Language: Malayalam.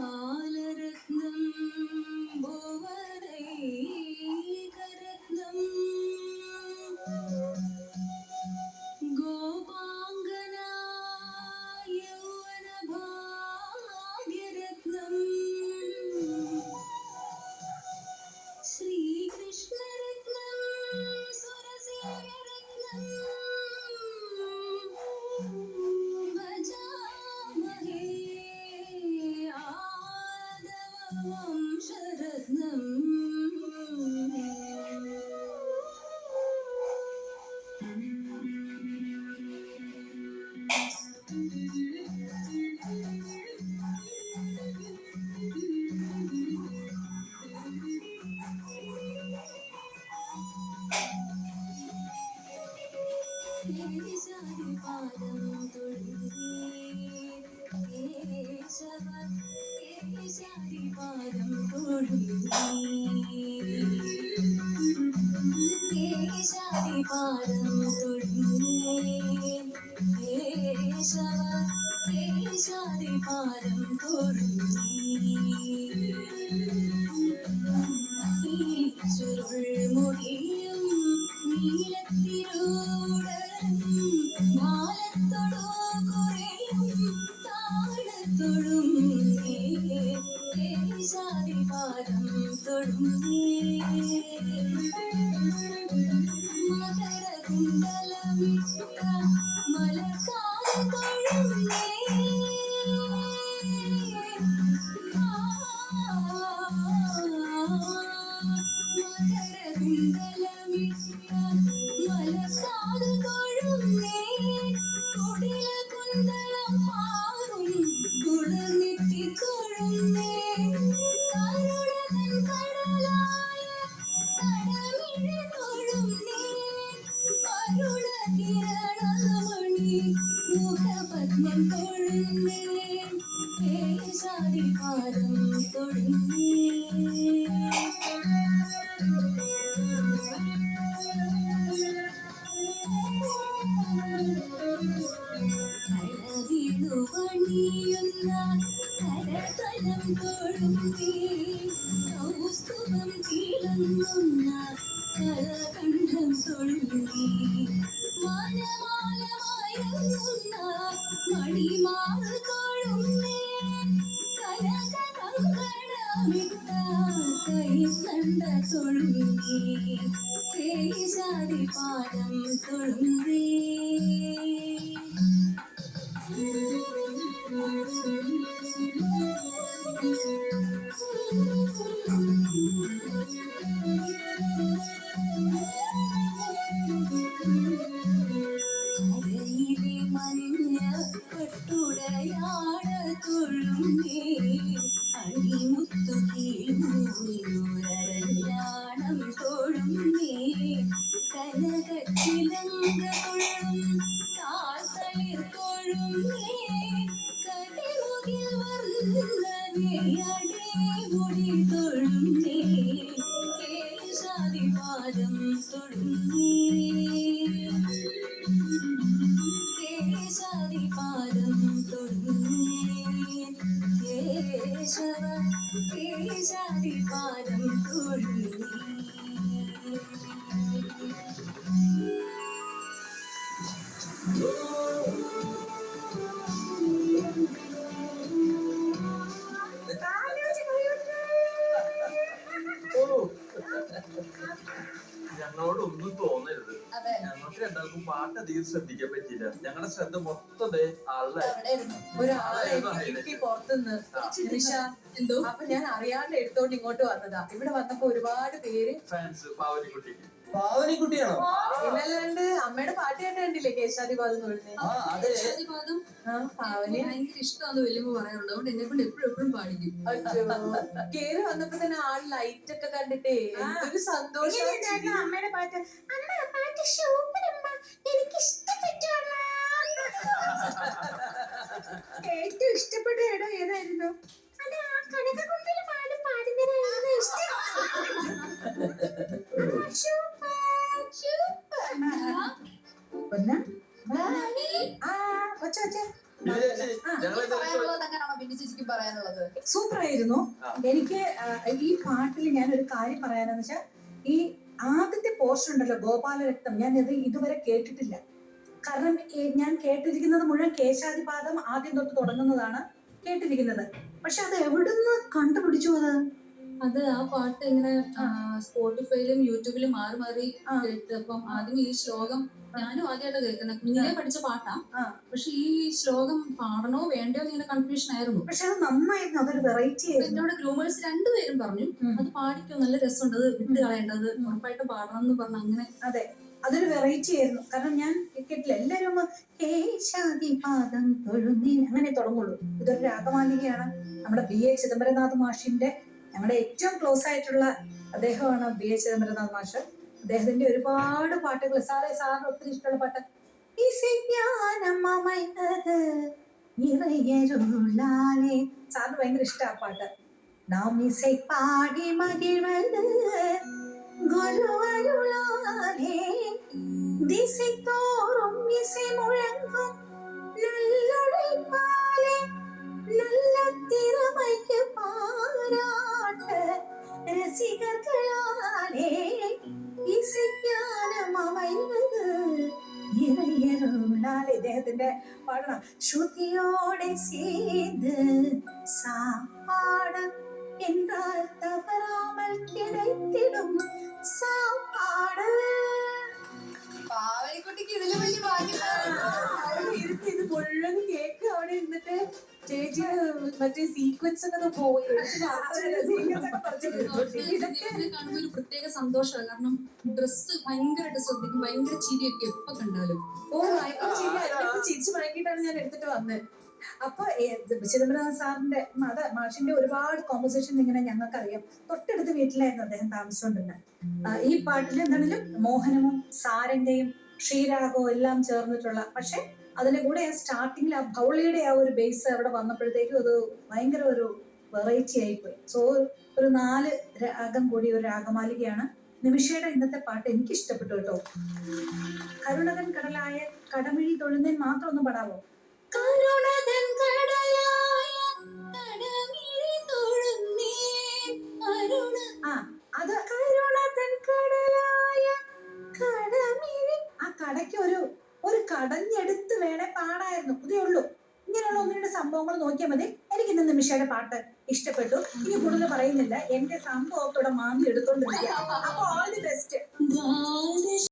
ഗോപാലരത്നം ഭുവനൈകരത്നം ഗോപാംഗന യൗവനഭാഗ്യരത്നം ശ്രീകൃഷ്ണരത്നം സുരസേവ്യരത്നം ഭജാമഹേ ആദവവംശരത്നം കേശാദിപാദം തൊഴുന്നേ കേശവ കേശാദിപാദം തൊഴുന്നേ കേശാദിപാദം തൊഴുന്നേ കേശവ കേശാദിപാദം തൊഴുന്നേ ചുരുൾമുടിയും നീലത്തിരൂടലും മാലത്തൊടു കുറയും താളത്തൊഴും കേശാദിപാദം തൊഴുന്നേ മകരകുണ്ടലമിട്ട മലർക്കാൽ തൊഴുന്നേ മകരകുണ്ടലമിട്ട മലർക്കാൽ തൊഴുന്നേ കുടിലകുണ്ടലം മാറും കുളിർന്നിട്ടി തൊഴുന്നേ കരുണതൻ കടലായ കടമിഴ തൊഴുന്നേ കരുണകിരണമണി മുഖപത്മം തൊഴുന്നേ കേശാദിപാദം തൊഴുന്നേ കളവിളുവണിയുന്ന കരതലം തൊഴുന്നേ കൗസ്തുഭം തിളങ്ങുന്ന കലകണ്ഠം തൊഴുന്നേ മാനമാലമയങ്ങുന്ന മണിമാർ തൊഴുന്നേ കനകകങ്കണമിട്ട കൈത്തണ്ട തൊഴുന്നേ കേശാദിപാദം തൊഴുന്നേ കരയിലെ മഞ്ഞ പട്ടുടയാട തൊഴുന്നേ അണിമുത്തു കീഴുന്നൊരഞ്ഞാണം തൊഴുന്നേ കനകച്ചിലങ്ക തൊഴും കാൽത്തളിർ തൊഴുന്നേ കതിമുകിൽ വർണ്ണനേ അടിമുടി തൊഴുന്നേ കേശാദിപാദം തൊഴുന്നേ കേശാദിപാദം തൊഴുന്നേ കേശവ കേശാദിപാദം തൊഴുന്നേ ഞങ്ങളോടൊന്നും തോന്നരുത്. ഞങ്ങൾക്ക് രണ്ടാൾക്കും പാട്ട് അധികം ശ്രദ്ധിക്കാൻ പറ്റിയില്ല. ഞങ്ങളുടെ ശ്രദ്ധ മൊത്തം എന്തോ അപ്പൊ ഞാൻ അറിയാണ്ട് എടുത്തോണ്ട് ഇങ്ങോട്ട് വന്നതാ. ഇവിടെ വന്നപ്പോ ഒരുപാട് പേര് ഫാൻസ് പാവനിക്കുട്ടിക്ക്. പാവനിക്കുട്ടിയാണോ? ഇന്നല്ലാണ്ട് അമ്മയുടെ പാട്ട് കേട്ടിട്ടില്ലേ കേശാദിപാദം തൊഴുന്നേ? കേശാദിപാദം ഭയങ്കര ഇഷ്ടമാന്ന് വലിയമ്മ പറയാറുണ്ട്. അതുകൊണ്ട് എന്നെ കൊണ്ട് എപ്പോഴും പാടിക്കും. കേറി വന്നപ്പോ തന്നെ ആൾ ലൈറ്റ് ഒക്കെ കണ്ടിട്ടേ എന്തൊരു സന്തോഷം. അമ്മയുടെ പാട്ട് അമ്മ പാട്ട് സൂപ്പർ അമ്മ, എനിക്ക് ഇഷ്ടപ്പെട്ടു. ഏറ്റവും ഇഷ്ടപ്പെട്ട ഇടം ഏതായിരുന്നു? അത് ആ കനകകുണ്ടല പാടുന്നതായിരുന്നു ഇഷ്ടം. സൂപ്പർ ആയിരുന്നു. ആ. എനിക്ക് ഈ പാട്ടിൽ ഞാൻ ഒരു കാര്യം പറയാനെന്ന് വെച്ചാൽ ഈ ആദ്യത്തെ പോർഷൻ ഉണ്ടല്ലോ ഗോപാലരക്തം, ഞാൻ ഇത് ഇതുവരെ കേട്ടിട്ടില്ല. കാരണം ഞാൻ കേട്ടിരിക്കുന്നത് മുഴുവൻ കേശാദിപാദം ആദ്യം തൊട്ട് തുടങ്ങുന്നതാണ് കേട്ടിരിക്കുന്നത്. പക്ഷെ അത് എവിടുന്ന് കണ്ടുപിടിച്ചു അത് ആ പാട്ട് ഇങ്ങനെ സ്പോട്ടിഫൈയിലും യൂട്യൂബിലും മാറി മാറി കേട്ട്. അപ്പം ആദ്യം ഈ ശ്ലോകം ഞാനും ആദ്യമായിട്ട് കേൾക്കുന്നത്, കുഞ്ഞിലെ പഠിച്ച പാട്ടാ. പക്ഷെ ഈ ശ്ലോകം പാടണോ വേണ്ടയോ ഇങ്ങനെ കൺഫ്യൂഷൻ ആയിരുന്നു. പക്ഷെ അത് നന്നായിരുന്നു, അതൊരു വെറൈറ്റി ആയിരുന്നു. എന്നോട് ഗ്രൂമേഴ്സ് രണ്ടുപേരും പറഞ്ഞു അത് പാടിക്കോ, നല്ല രസമുണ്ട്, അത് വിട്ട് കളയേണ്ടത്, ഉറപ്പായിട്ട് പാടണം എന്ന് പറഞ്ഞു. അങ്ങനെ അതെ, അതൊരു വെറൈറ്റി ആയിരുന്നു. കാരണം ഞാൻ കേട്ടില്ല, എല്ലാരും കേശാദിപാദം തൊഴുന്നീൻ അങ്ങനെ തുടങ്ങുള്ളൂ. ഇതൊരു രാഗമാലികയാണ്. നമ്മുടെ ബി എ ചിദംബരനാഥ് മാഷിന്റെ, ഞങ്ങളുടെ ഏറ്റവും ക്ലോസ് ആയിട്ടുള്ള അദ്ദേഹമാണ് ബി എ ചിദംബരനാഥ് മാഷ്. അദ്ദേഹത്തിന്റെ ഒരുപാട് പാട്ടുകൾ സാറിന് ഒത്തിരി ഇഷ്ടമുള്ള പാട്ട് സാറിന് ഭയങ്കര ഇഷ്ടം ആ പാട്ട്. നാം ഇസൈ പാടി മകിഴ്வது குருவருளாலே திசை தோறும் இசை முழங்கும் நல்லுழைப்பாலே நல்ல திறமைக்கு பாராட்ட ரசிகர்களாலே ഇസയ്ക്കാനും அமைவது ഇറയരുളാലെ. ഇദ്ദേഹത്തിന്റെ പാടണം. ശ്രുതിയോടെ ചേർന്ന് സാപ്പാട് എന്നാൽ തവറാമൽ கிடைத்திடும் സാപ്പാട്. പാവലിക്കുട്ടിക്ക് ഇതിലും വലിയ ഭാഗ്യം ഇത് മുഴുവൻ കേക്ക് അവിടെ ഇരുന്നിട്ട് ചേച്ചി മറ്റേ സീക്വൻസ് ഒക്കെ പോയി ഇതൊക്കെ കാണുമ്പോൾ ഒരു പ്രത്യേക സന്തോഷമാണ്. കാരണം ഡ്രസ്സ് ഭയങ്കരമായിട്ട് ശ്രദ്ധിക്കും, ഭയങ്കര ചിരിയൊക്കെ എപ്പോ കണ്ടാലും. ചിരിച്ചു മയക്കിയിട്ടാണ് ഞാൻ എടുത്തിട്ട് വന്നത്. അപ്പൊ ചിദംബരനാഥ് സാറിന്റെ മാഷിന്റെ ഒരുപാട് കോമ്പോസിഷൻ ഇങ്ങനെ ഞങ്ങൾക്കറിയാം. തൊട്ടടുത്ത് വീട്ടിലായിരുന്നു അദ്ദേഹം താമസിച്ചുകൊണ്ടിരുന്നത്. ഈ പാട്ടിൽ എന്താണെങ്കിലും മോഹനവും സാരംഗയും ശ്രീരാഗവും എല്ലാം ചേർന്നിട്ടുള്ള, പക്ഷെ അതിന്റെ കൂടെ സ്റ്റാർട്ടിങ്ങിൽ ആ ഭൗളിയുടെ ആ ഒരു ബേസ് അവിടെ വന്നപ്പോഴത്തേക്കും അത് ഭയങ്കര ഒരു വെറൈറ്റി ആയിപ്പോയി. സോ ഒരു 4 രാഗം കൂടി ഒരു രാഗമാലികയാണ്. നിമിഷയുടെ ഇന്നത്തെ പാട്ട് എനിക്ക് ഇഷ്ടപ്പെട്ടു കേട്ടോ. കരുണകൻ കടലായ കടമിഴി തൊഴുന്നേൻ മാത്രം ഒന്ന് പാടാവോ? കരുണതൻ കടലായ കടമിഴി തൊഴുന്നേൻ അരുണ. അത് കരുണതൻ കടലായ കടമിഴി. ആ കടയ്ക്ക് ഒരു കടഞ്ഞെടുത്ത് വേണേ പാടായിരുന്നു, ഇതേ ഉള്ളൂ. ഇങ്ങനെയുള്ള 1-2 സംഭവങ്ങൾ നോക്കിയാൽ മതി. എനിക്ക് ഇന്ന് നിമിഷയുടെ പാട്ട് ഇഷ്ടപ്പെട്ടു. ഇനി കൂടുതൽ പറയുന്നില്ല, എന്റെ സംഭവത്തോടെ മാന്തി എടുത്തോണ്ടിരിക്കുക.